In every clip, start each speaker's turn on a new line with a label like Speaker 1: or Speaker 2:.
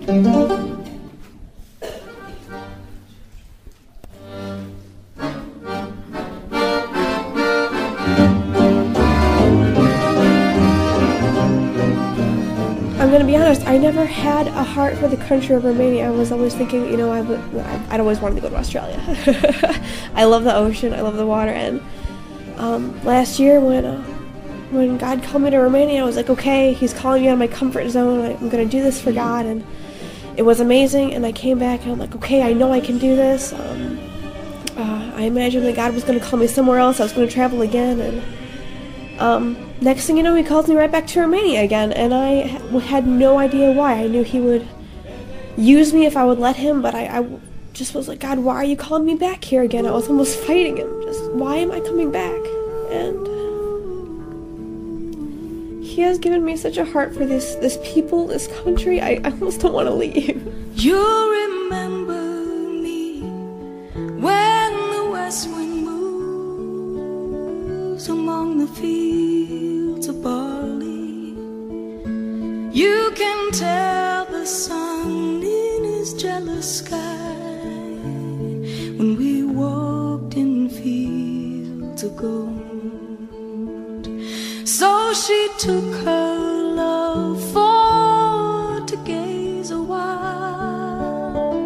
Speaker 1: I'm gonna be honest, I never had a heart for the country of Romania. I was always thinking, you know, I'd always wanted to go to Australia. I love the ocean, I love the water, and last year when God called me to Romania, I was like, okay, he's calling me out of my comfort zone, I'm gonna do this for God, and it was amazing, and I came back and I'm like, okay, I know I can do this. I imagined that God was gonna call me somewhere else, I was gonna travel again, and next thing you know, he calls me right back to Romania again, and I had no idea why. I knew he would use me if I would let him, but I just was like, God, why are you calling me back here again? I was almost fighting him. Just, why am I coming back? And he has given me such a heart for this people, this country. I almost don't want to leave.
Speaker 2: You remember me when the west wind moves among the fields of barley. You can tell the sun in his jealous sky when we walked in fields of gold. So she took her love for to gaze a while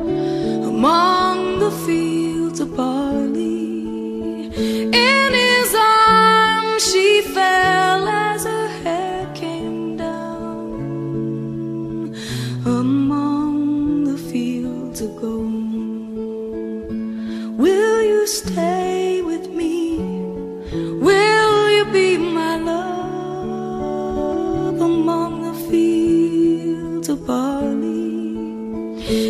Speaker 2: among the fields of barley. In his arms she fell as her hair came down among the fields of gold. Will you stay with me? Will you be my love among the fields of barley?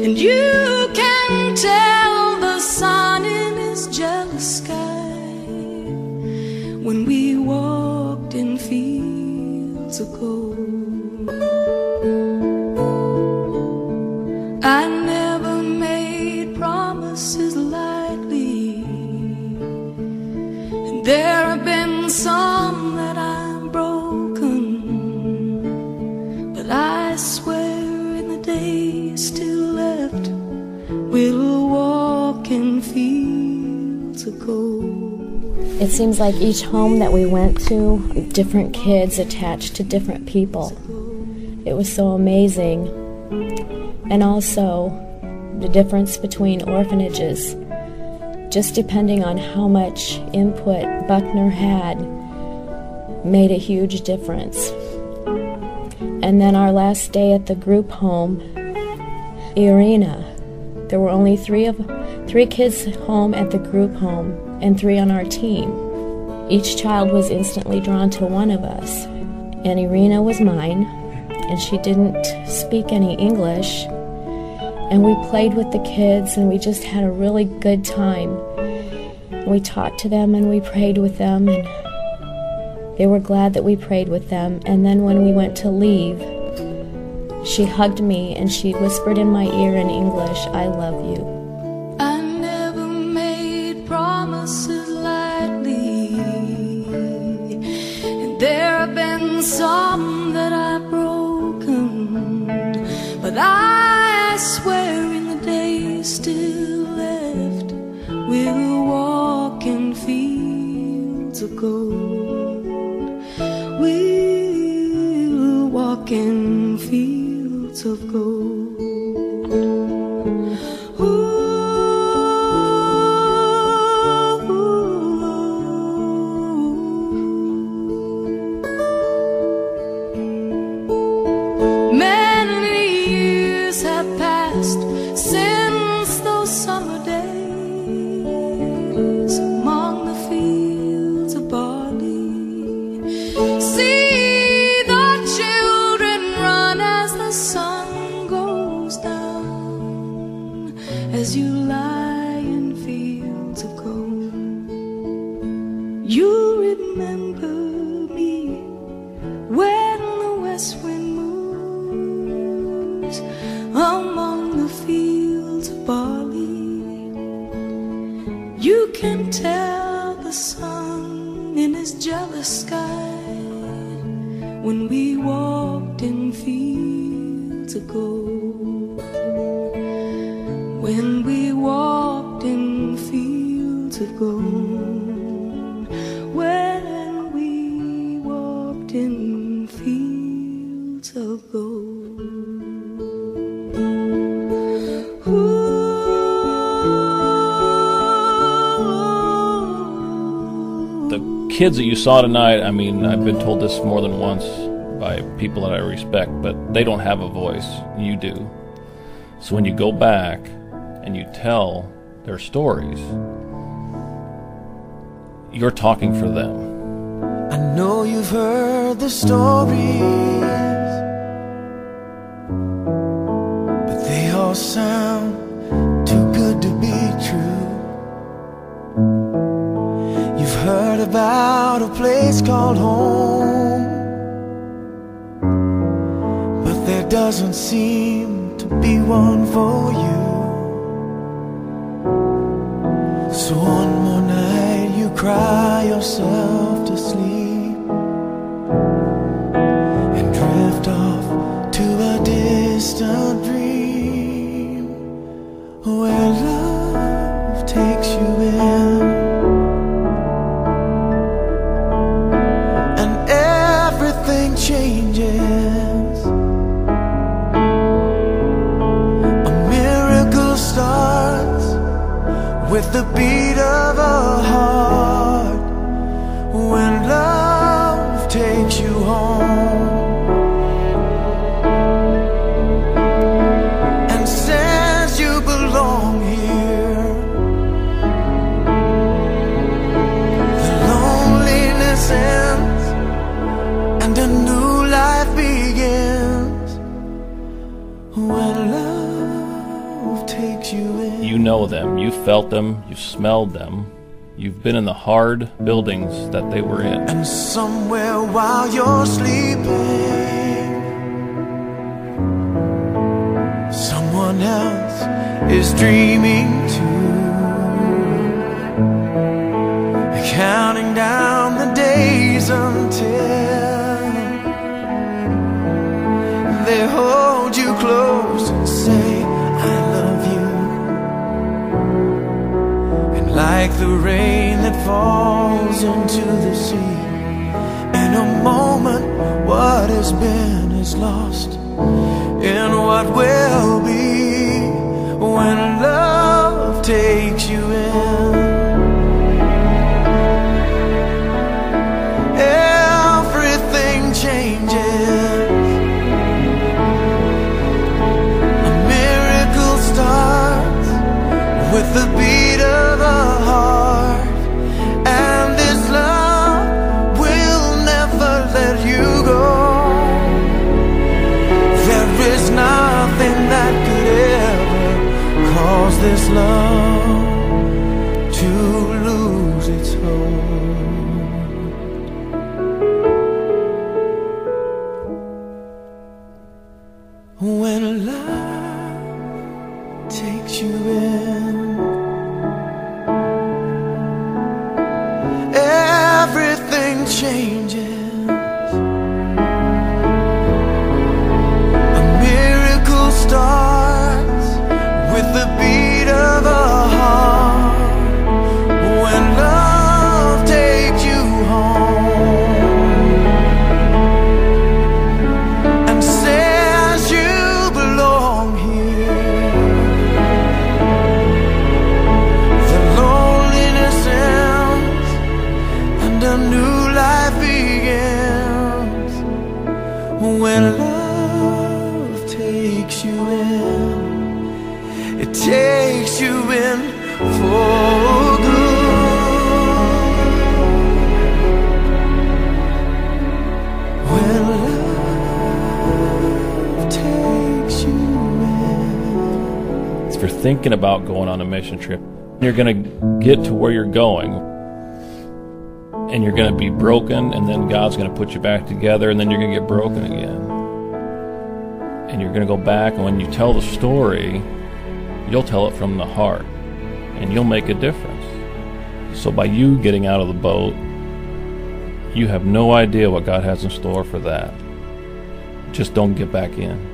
Speaker 2: And you can tell the sun in his jealous sky when we walked in fields of gold. I never made promises lightly, and there have been some that I've broken, but I swear in the days still left, we'll walk in fields of gold.
Speaker 3: It seems like each home that we went to, different kids attached to different people. It was so amazing. And also the difference between orphanages, just depending on how much input Buckner had, made a huge difference. And then our last day at the group home, Irina, there were only three kids home at the group home and 3 on our team. Each child was instantly drawn to one of us, and Irina was mine, and she didn't speak any English, and we played with the kids, and we just had a really good time. We talked to them and we prayed with them, and they were glad that we prayed with them. And then when we went to leave, she hugged me and she whispered in my ear in English, "I love you."
Speaker 2: I never made promises lightly, and there have been some that I've broken, but I swear in the days still left, we'll walk in fields of gold. We'll walk in fields of gold. Many years have passed since those summer days among the fields of barley. See the children run as the sun goes down, as you lie in fields of gold. You remember me when the west wind moves among the fields of barley. You can tell the sun in his jealous sky when we walked in fields of gold. when we walked in fields of gold, when we walked in fields of gold.
Speaker 4: The kids that you saw tonight, I mean, I've been told this more than once by people that I respect, but they don't have a voice. You do. So when you go back and you tell their stories, you're talking for them.
Speaker 5: I know you've heard the stories, but they all sound too good to be true. You've heard about a place called home, but there doesn't seem to be one for you. So one more night you cry yourself to sleep and drift off to a distant dream where love takes you in and everything changes. A miracle starts with the beat of a heart when love takes you home and says you belong here. The loneliness ends and a new life begins when love takes you in.
Speaker 4: You know them, you felt them, you smelled them, you've been in the hard buildings that they were in.
Speaker 5: And somewhere while you're sleeping, someone else is dreaming too, counting down the days until they hold you close and say, I love you. And like the rain that falls into the sea, in a moment what has been is lost in what will be when love takes you in. Everything changes. A miracle starts with the beat of a heart, and this love will never let you go. There is nothing that could ever cause this love to lose its hold. When love takes you in, everything changes. A miracle starts with the beat of a heart when love takes you home and says you belong here. The loneliness ends and a new life begins when love takes you in. It takes you in for good. When love takes you in.
Speaker 4: If you're thinking about going on a mission trip, you're going to get to where you're going, and you're going to be broken, and then God's going to put you back together, and then you're going to get broken again. And you're going to go back, and when you tell the story, you'll tell it from the heart, and you'll make a difference. So by you getting out of the boat, you have no idea what God has in store for that. Just don't get back in.